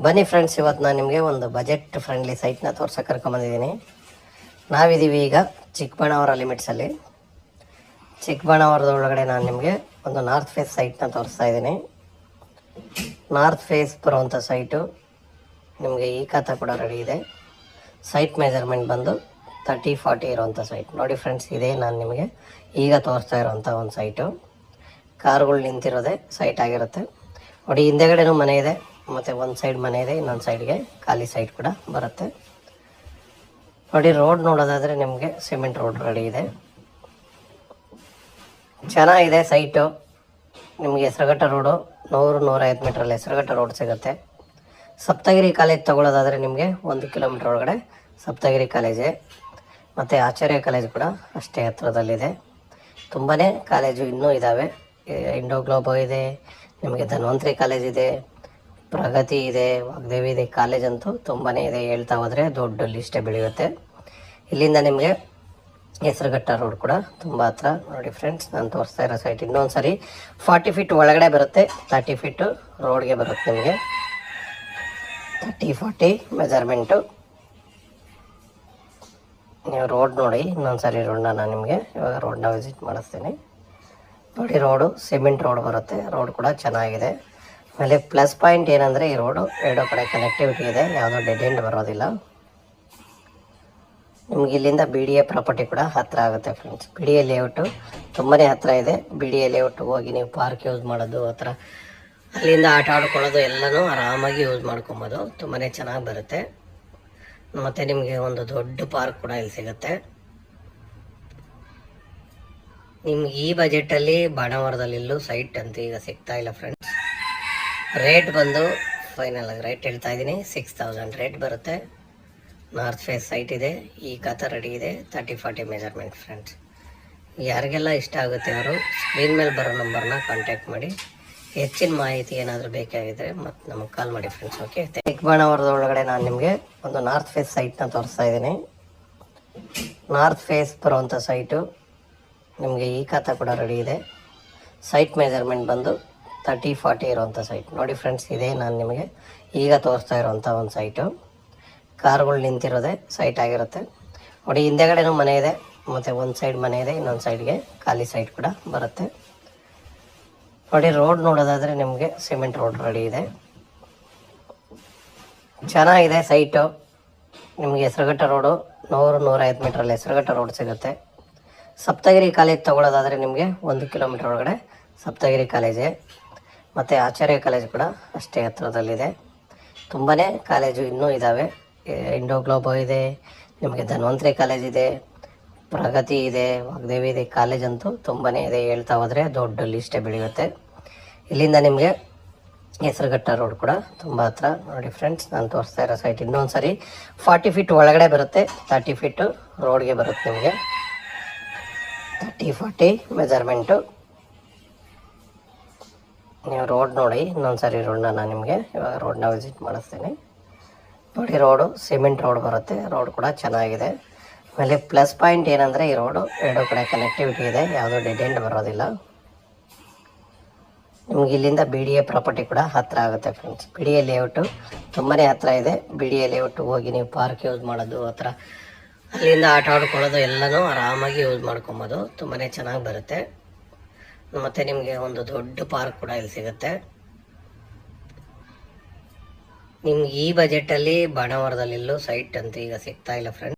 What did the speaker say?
ಬನ್ನಿ ಫ್ರೆಂಡ್ಸ್, ಇವತ್ತು ನಾನು ನಿಮಗೆ ಒಂದು ಬಜೆಟ್ ಫ್ರೆಂಡ್ಲಿ ಸೈಟ್ನ ತೋರ್ಸೋಕೆ ಕರ್ಕೊಂಬಂದಿದ್ದೀನಿ. ನಾವಿದ್ದೀವಿ ಈಗ ಚಿಕ್ಕಬಳ್ಳಾಪುರ ಲಿಮಿಟ್ಸಲ್ಲಿ. ಚಿಕ್ಕಬಳ್ಳಾಪುರದ ಒಳಗಡೆ ನಾನು ನಿಮಗೆ ಒಂದು ನಾರ್ತ್ ಫೇಸ್ ಸೈಟ್ನ ತೋರಿಸ್ತಾ ಇದ್ದೀನಿ. ನಾರ್ತ್ ಫೇಸ್ ಬರುವಂಥ ಸೈಟು ನಿಮಗೆ ಈ ಖಾತಾ ಕೂಡ ರೆಡಿ ಇದೆ. ಸೈಟ್ ಮೆಜರ್ಮೆಂಟ್ ಬಂದು 30-40 ಇರುವಂಥ ಸೈಟ್ ನೋಡಿ ಫ್ರೆಂಡ್ಸ್. ಇದೇ ನಾನು ನಿಮಗೆ ಈಗ ತೋರಿಸ್ತಾ ಇರೋವಂಥ ಒಂದು ಸೈಟು. ಕಾರುಗಳು ನಿಂತಿರೋದೇ ಸೈಟ್ ಆಗಿರುತ್ತೆ ನೋಡಿ. ಹಿಂದೆಗಡೆನೂ ಮನೆ ಇದೆ, ಮತ್ತು ಒಂದು ಸೈಡ್ ಮನೆ ಇದೆ, ಇನ್ನೊಂದು ಸೈಡ್ಗೆ ಖಾಲಿ ಸೈಟ್ ಕೂಡ ಬರುತ್ತೆ ನೋಡಿ. ರೋಡ್ ನೋಡೋದಾದರೆ ನಿಮಗೆ ಸಿಮೆಂಟ್ ರೋಡ್ ರೆಡಿ ಇದೆ. ಚೆನ್ನಾಗಿದೆ ಸೈಟು. ನಿಮಗೆ ಹೆಸರುಘಟ್ಟ ರೋಡು 100-150 ಮೀಟ್ರಲ್ಲಿ ಹೆಸರುಘಟ್ಟ ರೋಡ್ ಸಿಗುತ್ತೆ. ಸಪ್ತಗಿರಿ ಕಾಲೇಜ್ ತೊಗೊಳ್ಳೋದಾದರೆ ನಿಮಗೆ 1 ಕಿಲೋಮೀಟ್ರ್ ಒಳಗಡೆ ಸಪ್ತಗಿರಿ ಕಾಲೇಜೇ, ಮತ್ತು ಆಚಾರ್ಯ ಕಾಲೇಜ್ ಕೂಡ ಅಷ್ಟೇ ಹತ್ರದಲ್ಲಿದೆ. ತುಂಬಾ ಕಾಲೇಜು ಇನ್ನೂ ಇದ್ದಾವೆ. ಇಂಡೋ ಗ್ಲೋಬೋ ಇದೆ, ನಿಮಗೆ ಧನ್ವಂತರಿ ಕಾಲೇಜ್ ಇದೆ, ಪ್ರಗತಿ ಇದೆ, ವಾಗ್ದೇವಿ ಇದೆ. ಕಾಲೇಜ್ ಅಂತೂ ತುಂಬಾ ಇದೆ. ಹೇಳ್ತಾ ಹೋದರೆ ದೊಡ್ಡ ಲಿಸ್ಟೇ ಬೆಳೆಯುತ್ತೆ. ಇಲ್ಲಿಂದ ನಿಮಗೆ ಹೆಸರುಘಟ್ಟ ರೋಡ್ ಕೂಡ ತುಂಬ ಹತ್ರ ನೋಡಿ ಫ್ರೆಂಡ್ಸ್. ನಾನು ತೋರಿಸ್ತಾ ಇರೋ ಸೈಟ್ ಇನ್ನೊಂದು ಸರಿ 40 ಫೀಟ್ ಒಳಗಡೆ ಬರುತ್ತೆ, 30 ಫೀಟು ರೋಡ್ಗೆ ಬರುತ್ತೆ. ನಿಮಗೆ 30-40 ಮೆಜರ್ಮೆಂಟು. ನೀವು ರೋಡ್ ನೋಡಿ ಇನ್ನೊಂದು ಸರಿ ರೋಡ್ನ ನಾನು ನಿಮಗೆ ಇವಾಗ ರೋಡ್ನ ವಿಸಿಟ್ ಮಾಡಿಸ್ತೀನಿ ನೋಡಿ. ರೋಡು ಸಿಮೆಂಟ್ ರೋಡ್ ಬರುತ್ತೆ. ರೋಡ್ ಕೂಡ ಚೆನ್ನಾಗಿದೆ. ಆಮೇಲೆ ಪ್ಲಸ್ ಪಾಯಿಂಟ್ ಏನಂದರೆ ಈ ರೋಡು 2 ಕಡೆ ಕನೆಕ್ಟಿವಿಟಿ ಇದೆ, ಯಾವುದೋ ಡೆಡ್ ಎಂಡ್ ಬರೋದಿಲ್ಲ. ನಿಮ್ಗೆ ಇಲ್ಲಿಂದ BDA ಪ್ರಾಪರ್ಟಿ ಕೂಡ ಹತ್ತಿರ ಆಗುತ್ತೆ ಫ್ರೆಂಡ್ಸ್. BDA ಲೇಔಟು ತುಂಬಾ ಹತ್ತಿರ ಇದೆ. BDA ಲೇಔಟ್ ಹೋಗಿ ನೀವು ಪಾರ್ಕ್ ಯೂಸ್ ಮಾಡೋದು, ಆ ಥರ ಅಲ್ಲಿಂದ ಆಟ ಆಡ್ಕೊಳ್ಳೋದು ಎಲ್ಲನೂ ಆರಾಮಾಗಿ ಯೂಸ್ ಮಾಡ್ಕೊಬೋದು. ತುಂಬಾ ಚೆನ್ನಾಗಿ ಬರುತ್ತೆ. ಮತ್ತು ನಿಮಗೆ ಒಂದು ದೊಡ್ಡ ಪಾರ್ಕ್ ಕೂಡ ಇಲ್ಲಿ ಸಿಗುತ್ತೆ. ನಿಮ್ಗೆ ಈ ಬಜೆಟಲ್ಲಿ ಬಾಣಾವರದಲ್ಲಿಲ್ಲೂ ಸೈಟ್ ಅಂತ ಈಗ ಸಿಗ್ತಾ ಇಲ್ಲ ಫ್ರೆಂಡ್ಸ್. ರೇಟ್ ಬಂದು ಫೈನಲ್ ಆಗಿ ರೇಟ್ ಹೇಳ್ತಾ ಇದ್ದೀನಿ, 6000 ರೇಟ್ ಬರುತ್ತೆ. ನಾರ್ತ್ ಫೇಸ್ ಸೈಟ್ ಇದೆ, ಈ ಖಾತಾ ರೆಡಿ ಇದೆ, 30-40 ಮೆಜರ್ಮೆಂಟ್ ಫ್ರೆಂಡ್ಸ್. ಯಾರಿಗೆಲ್ಲ ಇಷ್ಟ ಆಗುತ್ತೆ ಅವರು ಸ್ಕ್ರೀನ್ ಮೇಲೆ ಬರೋ ನಂಬರ್ನ ಕಾಂಟ್ಯಾಕ್ಟ್ ಮಾಡಿ. ಹೆಚ್ಚಿನ ಮಾಹಿತಿ ಏನಾದರೂ ಬೇಕಾಗಿದ್ದರೆ ಮತ್ತು ನಮಗೆ ಕಾಲ್ ಮಾಡಿ ಫ್ರೆಂಡ್ಸ್. ಓಕೆ. ಚಿಕ್ಕಬಳ್ಳಾಪುರದ ಒಳಗಡೆ ನಾನು ನಿಮಗೆ ಒಂದು ನಾರ್ತ್ ಫೇಸ್ ಸೈಟ್ನ ತೋರಿಸ್ತಾ ಇದ್ದೀನಿ. ನಾರ್ತ್ ಫೇಸ್ ಬರುವಂಥ ಸೈಟು ನಿಮಗೆ ಈ ಖಾತಾ ಕೂಡ ರೆಡಿ ಇದೆ. ಸೈಟ್ ಮೆಜರ್ಮೆಂಟ್ ಬಂದು 30-40 ಇರುವಂಥ ಸೈಟ್ ನೋಡಿ ಫ್ರೆಂಡ್ಸ್. ಇದೇ ನಾನು ನಿಮಗೆ ಈಗ ತೋರಿಸ್ತಾ ಇರೋವಂಥ ಒಂದು ಸೈಟು. ಕಾರುಗಳು ನಿಂತಿರೋದೇ ಸೈಟ್ ಆಗಿರುತ್ತೆ ನೋಡಿ. ಹಿಂದೆಗಡೆನೂ ಮನೆ ಇದೆ, ಮತ್ತು ಒಂದು ಸೈಡ್ ಮನೆ ಇದೆ, ಇನ್ನೊಂದು ಸೈಡ್ಗೆ ಖಾಲಿ ಸೈಟ್ ಕೂಡ ಬರುತ್ತೆ ನೋಡಿ. ರೋಡ್ ನೋಡೋದಾದರೆ ನಿಮಗೆ ಸಿಮೆಂಟ್ ರೋಡ್ ರೆಡಿ ಇದೆ. ಚೆನ್ನಾಗಿದೆ ಸೈಟು. ನಿಮಗೆ ಹೆಸರುಘಟ್ಟ ರೋಡು 100-150 ಮೀಟ್ರಲ್ಲಿ ಹೆಸರುಘಟ್ಟ ರೋಡ್ ಸಿಗುತ್ತೆ. ಸಪ್ತಗಿರಿ ಕಾಲೇಜ್ ತೊಗೊಳ್ಳೋದಾದರೆ ನಿಮಗೆ 1 ಕಿಲೋಮೀಟ್ರ್ ಒಳಗಡೆ ಸಪ್ತಗಿರಿ ಕಾಲೇಜೇ, ಮತ್ತು ಆಚಾರ್ಯ ಕಾಲೇಜ್ ಕೂಡ ಅಷ್ಟೇ ಹತ್ರದಲ್ಲಿದೆ. ತುಂಬಾ ಕಾಲೇಜು ಇನ್ನೂ ಇದ್ದಾವೆ. ಇಂಡೋ ಗ್ಲೋಬೋ ಇದೆ, ನಿಮಗೆ ಧನ್ವಂತರಿ ಕಾಲೇಜ್ ಇದೆ, ಪ್ರಗತಿ ಇದೆ, ವಾಗ್ದೇವಿ ಇದೆ. ಕಾಲೇಜ್ ಅಂತೂ ತುಂಬಾ ಇದೆ. ಹೇಳ್ತಾ ಹೋದರೆ ದೊಡ್ಡ ಲಿಸ್ಟೇ ಬೆಳೆಯುತ್ತೆ. ಇಲ್ಲಿಂದ ನಿಮಗೆ ಹೆಸರುಘಟ್ಟ ರೋಡ್ ಕೂಡ ತುಂಬ ಹತ್ರ ನೋಡಿ ಫ್ರೆಂಡ್ಸ್. ನಾನು ತೋರಿಸ್ತಾ ಇರೋ ಸೈಟ್ ಇನ್ನೊಂದು ಸರಿ 40 ಫೀಟ್ ಒಳಗಡೆ ಬರುತ್ತೆ, 30 ಫೀಟು ರೋಡ್ಗೆ ಬರುತ್ತೆ. ನಿಮಗೆ 30-40 ಮೆಜರ್ಮೆಂಟು. ನೀವು ರೋಡ್ ನೋಡಿ ಇನ್ನೊಂದು ಸರಿ ರೋಡ್ನ ನಾನು ನಿಮಗೆ ಇವಾಗ ರೋಡ್ನ ವಿಸಿಟ್ ಮಾಡಿಸ್ತೀನಿ ನೋಡಿ. ರೋಡು ಸಿಮೆಂಟ್ ರೋಡ್ ಬರುತ್ತೆ. ರೋಡ್ ಕೂಡ ಚೆನ್ನಾಗಿದೆ. ಆಮೇಲೆ ಪ್ಲಸ್ ಪಾಯಿಂಟ್ ಏನಂದರೆ ಈ ರೋಡು 2 ಕಡೆ ಕನೆಕ್ಟಿವಿಟಿ ಇದೆ, ಯಾವುದೋ ಡೆಡ್ ಎಂಡ್ ಬರೋದಿಲ್ಲ. ನಿಮ್ಗೆ ಇಲ್ಲಿಂದ BDA ಪ್ರಾಪರ್ಟಿ ಕೂಡ ಹತ್ತಿರ ಆಗುತ್ತೆ ಫ್ರೆಂಡ್ಸ್. BDA ಲೇಔಟು ತುಂಬಾ ಹತ್ತಿರ ಇದೆ. BDA ಲೇಔಟ್ ಹೋಗಿ ನೀವು ಪಾರ್ಕ್ ಯೂಸ್ ಮಾಡೋದು, ಆ ಥರ ಅಲ್ಲಿಂದ ಆಟ ಆಡ್ಕೊಳ್ಳೋದು ಎಲ್ಲನೂ ಆರಾಮಾಗಿ ಯೂಸ್ ಮಾಡ್ಕೊಬೋದು. ತುಂಬಾ ಚೆನ್ನಾಗಿ ಬರುತ್ತೆ. ಮತ್ತು ನಿಮಗೆ ಒಂದು ದೊಡ್ಡ ಪಾರ್ಕ್ ಕೂಡ ಇಲ್ಲಿ ಸಿಗುತ್ತೆ. ನಿಮ್ಗೆ ಈ ಬಜೆಟಲ್ಲಿ ಬಾಣಾವರದಲ್ಲಿಲ್ಲೂ ಸೈಟ್ ಅಂತ ಈಗ ಸಿಗ್ತಾ ಇಲ್ಲ ಫ್ರೆಂಡ್ಸ್.